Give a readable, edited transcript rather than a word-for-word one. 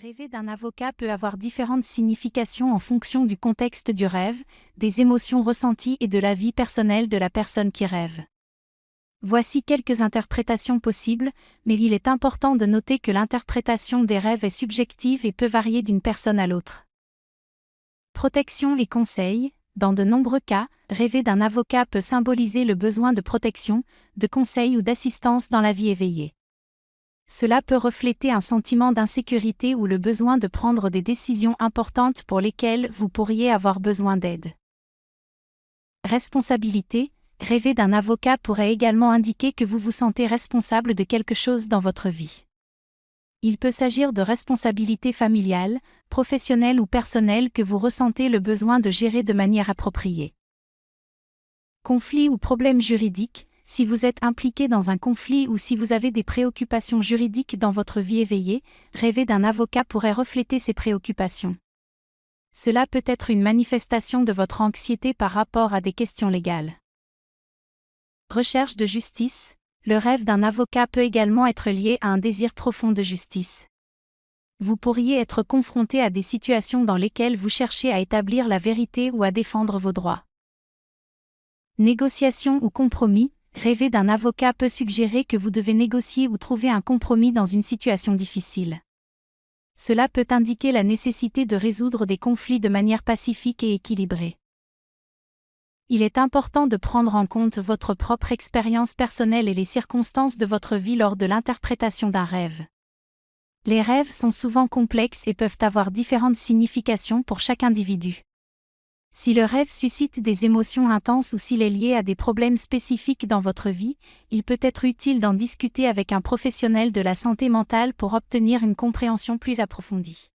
Rêver d'un avocat peut avoir différentes significations en fonction du contexte du rêve, des émotions ressenties et de la vie personnelle de la personne qui rêve. Voici quelques interprétations possibles, mais il est important de noter que l'interprétation des rêves est subjective et peut varier d'une personne à l'autre. Protection et conseils. Dans de nombreux cas, rêver d'un avocat peut symboliser le besoin de protection, de conseil ou d'assistance dans la vie éveillée. Cela peut refléter un sentiment d'insécurité ou le besoin de prendre des décisions importantes pour lesquelles vous pourriez avoir besoin d'aide. Responsabilité. Rêver d'un avocat pourrait également indiquer que vous vous sentez responsable de quelque chose dans votre vie. Il peut s'agir de responsabilités familiales, professionnelles ou personnelles que vous ressentez le besoin de gérer de manière appropriée. Conflit ou problème juridique. Si vous êtes impliqué dans un conflit ou si vous avez des préoccupations juridiques dans votre vie éveillée, rêver d'un avocat pourrait refléter ces préoccupations. Cela peut être une manifestation de votre anxiété par rapport à des questions légales. Recherche de justice. Le rêve d'un avocat peut également être lié à un désir profond de justice. Vous pourriez être confronté à des situations dans lesquelles vous cherchez à établir la vérité ou à défendre vos droits. Négociation ou compromis. Rêver d'un avocat peut suggérer que vous devez négocier ou trouver un compromis dans une situation difficile. Cela peut indiquer la nécessité de résoudre des conflits de manière pacifique et équilibrée. Il est important de prendre en compte votre propre expérience personnelle et les circonstances de votre vie lors de l'interprétation d'un rêve. Les rêves sont souvent complexes et peuvent avoir différentes significations pour chaque individu. Si le rêve suscite des émotions intenses ou s'il est lié à des problèmes spécifiques dans votre vie, il peut être utile d'en discuter avec un professionnel de la santé mentale pour obtenir une compréhension plus approfondie.